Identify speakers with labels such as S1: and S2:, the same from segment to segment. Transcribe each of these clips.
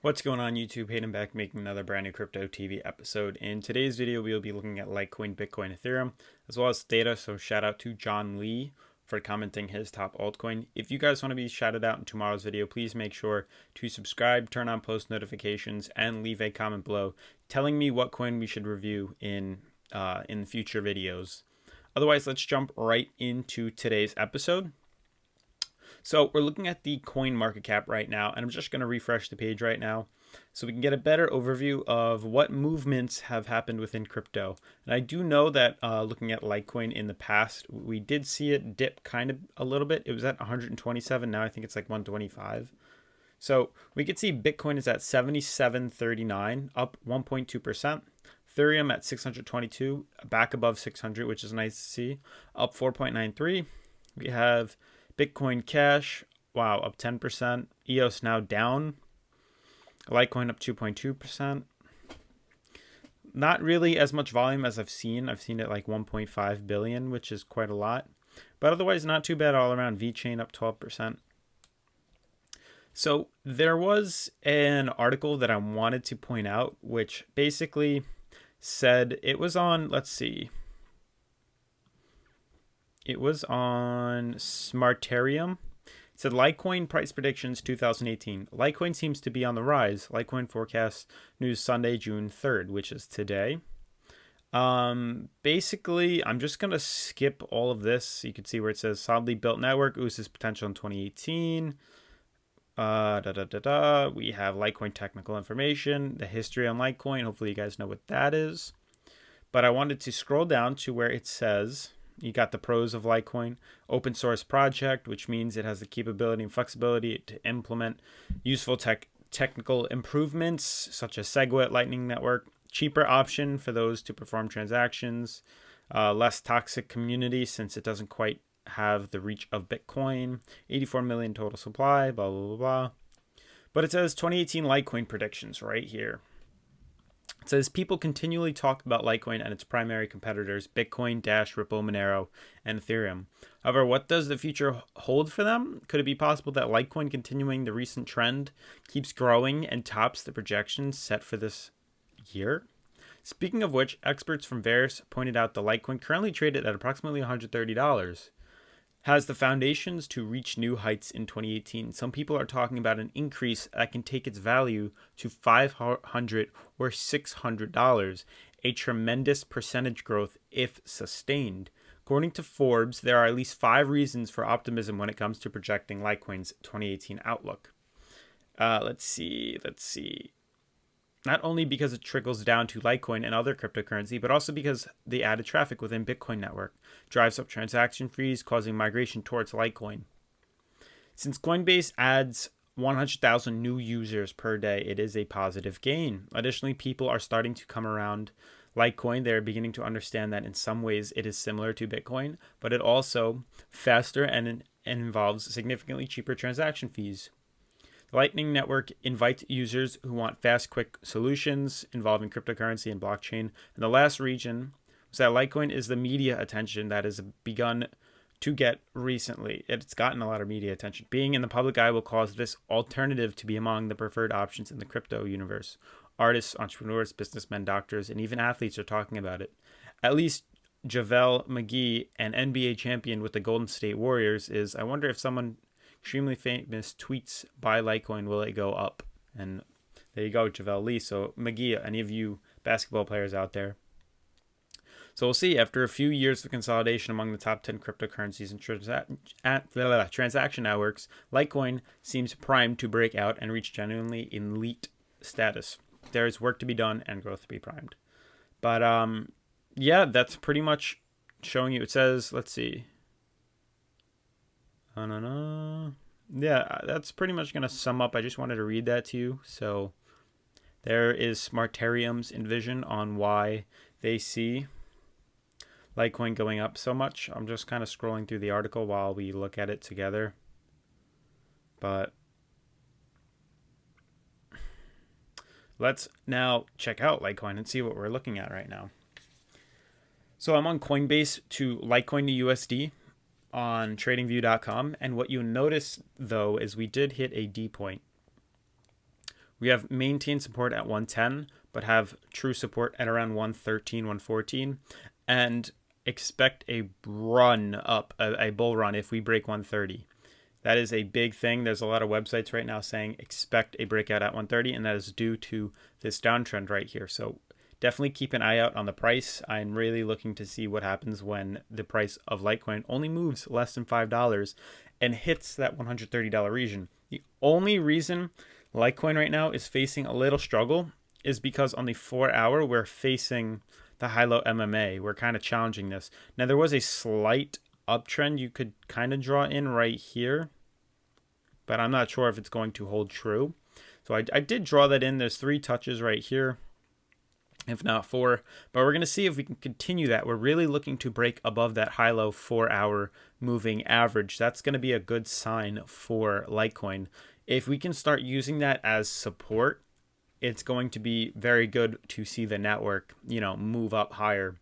S1: What's going on YouTube? Hayden back making another brand new Crypto TV episode. In today's video, we'll be looking at Litecoin, Bitcoin, Ethereum, as well as data. So shout out to John Lee for commenting his top altcoin. If you guys want to be shouted out in tomorrow's video, please make sure to subscribe, turn on post notifications, and leave a comment below telling me what coin we should review in future videos. Otherwise, let's jump right into today's episode. So we're looking at the coin market cap right now, and I'm just going to refresh the page right now so we can get a better overview of what movements have happened within crypto. And I do know that looking at Litecoin in the past, we did see it dip kind of a little bit. It was at 127. Now I think it's like 125. So we could see Bitcoin is at 77.39, up 1.2%. Ethereum at 622, back above 600, which is nice to see, up 4.93. We have Bitcoin Cash, wow, up 10%. EOS now down. Litecoin up 2.2%. Not really as much volume as I've seen. I've seen it like 1.5 billion, which is quite a lot. But otherwise, not too bad all around. VeChain up 12%. So there was an article that I wanted to point out, which basically said it was on, let's see. It was on Smarterium. It said Litecoin price predictions 2018. Litecoin seems to be on the rise. Litecoin forecast news Sunday, June 3rd, which is today. Basically, I'm just going to skip all of this. You can see where it says solidly built network oozes potential in 2018. We have Litecoin technical information, the history on Litecoin. Hopefully you guys know what that is. But I wanted to scroll down to where it says, you got the pros of Litecoin, open source project, which means it has the capability and flexibility to implement useful technical improvements such as SegWit Lightning Network, cheaper option for those to perform transactions, less toxic community since it doesn't quite have the reach of Bitcoin, 84 million total supply, blah, blah, blah, blah. But it says 2018 Litecoin predictions right here. It says people continually talk about Litecoin and its primary competitors, Bitcoin, Dash, Ripple, Monero, and Ethereum. However, what does the future hold for them? Could it be possible that Litecoin, continuing the recent trend, keeps growing and tops the projections set for this year? Speaking of which, experts from Varus pointed out the Litecoin, currently traded at approximately $130, has the foundations to reach new heights in 2018. Some people are talking about an increase that can take its value to $500 or $600, a tremendous percentage growth if sustained. According to Forbes, there are at least 5 reasons for optimism when it comes to projecting Litecoin's 2018 outlook. Let's see. Not only because it trickles down to Litecoin and other cryptocurrency, but also because the added traffic within Bitcoin network drives up transaction fees, causing migration towards Litecoin. Since Coinbase adds 100,000 new users per day, it is a positive gain. Additionally, people are starting to come around Litecoin. They're beginning to understand that in some ways it is similar to Bitcoin, but it also faster and involves significantly cheaper transaction fees. Lightning Network invites users who want fast, quick solutions involving cryptocurrency and blockchain. And the last region was that Litecoin is the media attention that has begun to get recently. It's gotten a lot of media attention. Being in the public eye will cause this alternative to be among the preferred options in the crypto universe. Artists, entrepreneurs, businessmen, doctors, and even athletes are talking about it. At least JaVale McGee, an NBA champion with the Golden State Warriors, is, I wonder if someone extremely famous tweets buy Litecoin, will it go up? And there you go, JaVale Lee. So McGee, any of you basketball players out there. So we'll see. After a few years of consolidation among the top 10 cryptocurrencies and transaction networks, Litecoin seems primed to break out and reach genuinely elite status. There is work to be done and growth to be primed. But yeah, that's pretty much showing you. It says, let's see. Yeah, that's pretty much going to sum up. I just wanted to read that to you. So there is Smarterium's envision on why they see Litecoin going up so much. I'm just kind of scrolling through the article while we look at it together. But let's now check out Litecoin and see what we're looking at right now. So I'm on Coinbase to Litecoin to USD on tradingview.com. And what you notice, though, is we did hit a D point. We have maintained support at 110, but have true support at around 113, 114. And expect a run up, a bull run if we break 130. That is a big thing. There's a lot of websites right now saying expect a breakout at 130, and that is due to this downtrend right here. So definitely keep an eye out on the price. I'm really looking to see what happens when the price of Litecoin only moves less than $5 and hits that $130 region. The only reason Litecoin right now is facing a little struggle is because on the 4-hour, we're facing the high-low MMA. We're kind of challenging this. Now, there was a slight uptrend you could kind of draw in right here, but I'm not sure if it's going to hold true. So I did draw that in. There's 3 touches right here, if not 4, but we're going to see if we can continue that. We're really looking to break above that high-low 4-hour moving average. That's going to be a good sign for Litecoin. If we can start using that as support, it's going to be very good to see the network, move up higher.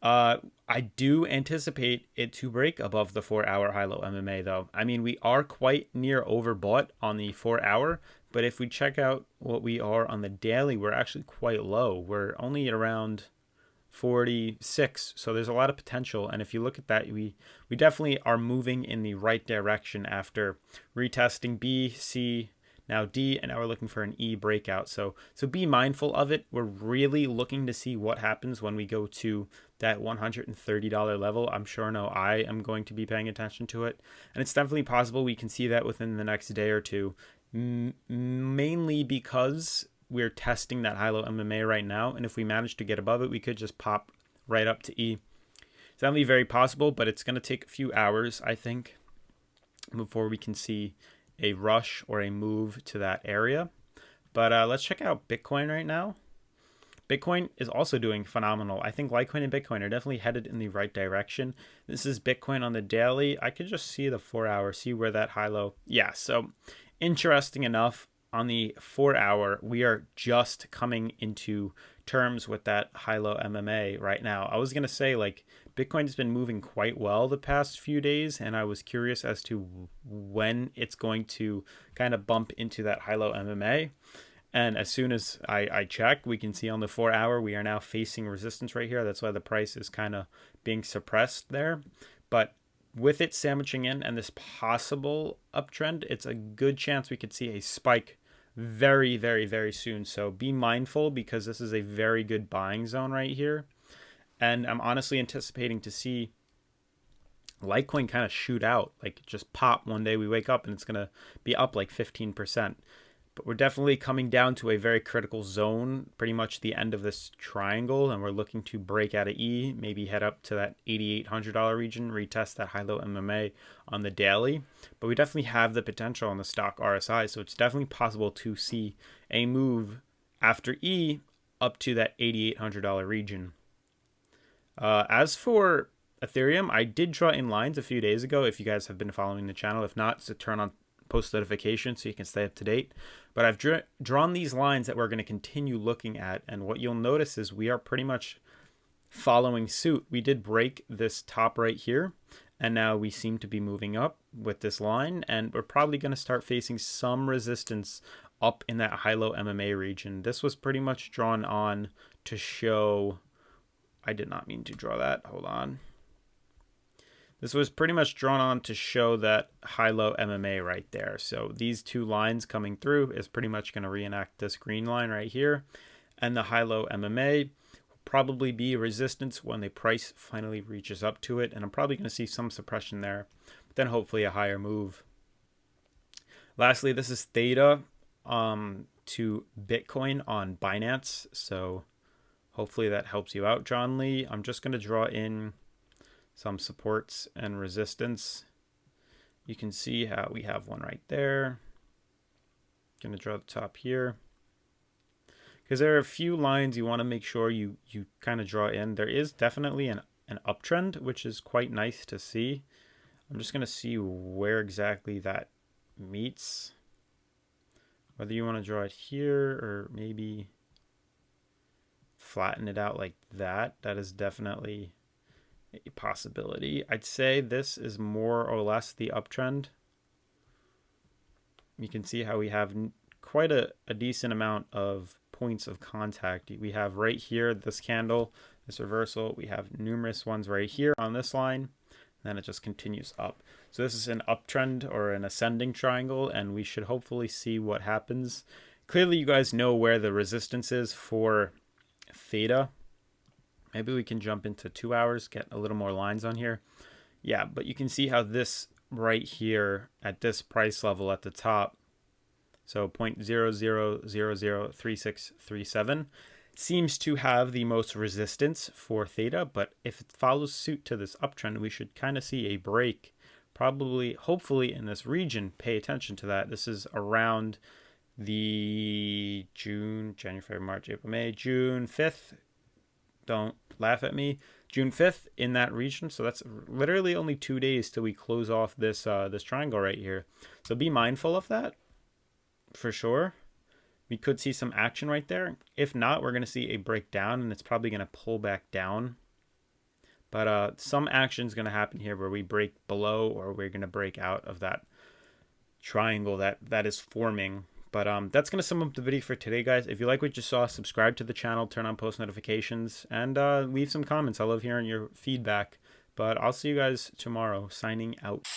S1: I do anticipate it to break above the 4-hour high-low MMA, though. I mean, we are quite near overbought on the 4-hour, but if we check out what we are on the daily, we're actually quite low. We're only at around 46, so there's a lot of potential. And if you look at that, we definitely are moving in the right direction after retesting B, C, now D, and now we're looking for an E breakout. So be mindful of it. We're really looking to see what happens when we go to that $130 level. I'm sure I am going to be paying attention to it. And it's definitely possible we can see that within the next day or two, mainly because we're testing that high-low MMA right now. And if we manage to get above it, we could just pop right up to E. It's definitely very possible, but it's going to take a few hours, I think, before we can see a rush or a move to that area. But let's check out Bitcoin right now. Bitcoin is also doing phenomenal. I think Litecoin and Bitcoin are definitely headed in the right direction. This is Bitcoin on the daily. I could just see the 4-hour, see where that high-low. Yeah, so interesting enough, on the 4-hour, we are just coming into terms with that high-low MMA right now. I was going to say, Bitcoin's been moving quite well the past few days, and I was curious as to when it's going to kind of bump into that high-low MMA. And as soon as I check, we can see on the 4-hour, we are now facing resistance right here. That's why the price is kind of being suppressed there. But with it sandwiching in and this possible uptrend, it's a good chance we could see a spike very, very, very soon. So be mindful, because this is a very good buying zone right here. And I'm honestly anticipating to see Litecoin kind of shoot out, just pop one day. We wake up and it's going to be up 15%. But we're definitely coming down to a very critical zone, pretty much the end of this triangle, and we're looking to break out of E, maybe head up to that $8,800 region, retest that high-low MMA on the daily. But we definitely have the potential on the stock RSI, so it's definitely possible to see a move after E up to that $8,800 region. As for Ethereum, I did draw in lines a few days ago. If you guys have been following the channel, if not, so turn on post notifications so you can stay up to date. But I've drawn these lines that we're going to continue looking at, and what you'll notice is we are pretty much following suit. We did break this top right here, and now we seem to be moving up with this line, and we're probably going to start facing some resistance up in that high-low MMA region. This was pretty much drawn on to show, I did not mean to draw that, hold on. This was pretty much drawn on to show that high-low MMA right there. So these two lines coming through is pretty much going to reenact this green line right here. And the high-low MMA will probably be resistance when the price finally reaches up to it. And I'm probably going to see some suppression there, but then hopefully a higher move. Lastly, this is Theta to Bitcoin on Binance. So hopefully that helps you out, John Lee. I'm just going to draw in some supports and resistance. You can see how we have one right there. Going to draw the top here, because there are a few lines you want to make sure you kind of draw in. There is definitely an uptrend, which is quite nice to see. I'm just going to see where exactly that meets, whether you want to draw it here or maybe flatten it out like that. That is definitely a possibility. I'd say this is more or less the uptrend. You can see how we have quite a decent amount of points of contact. We have right here this candle, this reversal. We have numerous ones right here on this line. Then it just continues up. So this is an uptrend or an ascending triangle, and we should hopefully see what happens. Clearly, you guys know where the resistance is for theta. Maybe we can jump into 2 hours, get a little more lines on here. Yeah, but you can see how this right here at this price level at the top, so 0.00003637, seems to have the most resistance for theta. But if it follows suit to this uptrend, we should kind of see a break, probably, hopefully in this region. Pay attention to that. This is around the June, January, February, March, April, May, June 5th. Don't laugh at me. June 5th in that region. So that's literally only 2 days till we close off this this triangle right here. So be mindful of that for sure. We could see some action right there. If not, we're going to see a breakdown, and it's probably going to pull back down. But some action is going to happen here where we break below, or we're going to break out of that triangle that is forming. But that's going to sum up the video for today, guys. If you like what you saw, subscribe to the channel, turn on post notifications, and leave some comments. I love hearing your feedback. But I'll see you guys tomorrow. Signing out.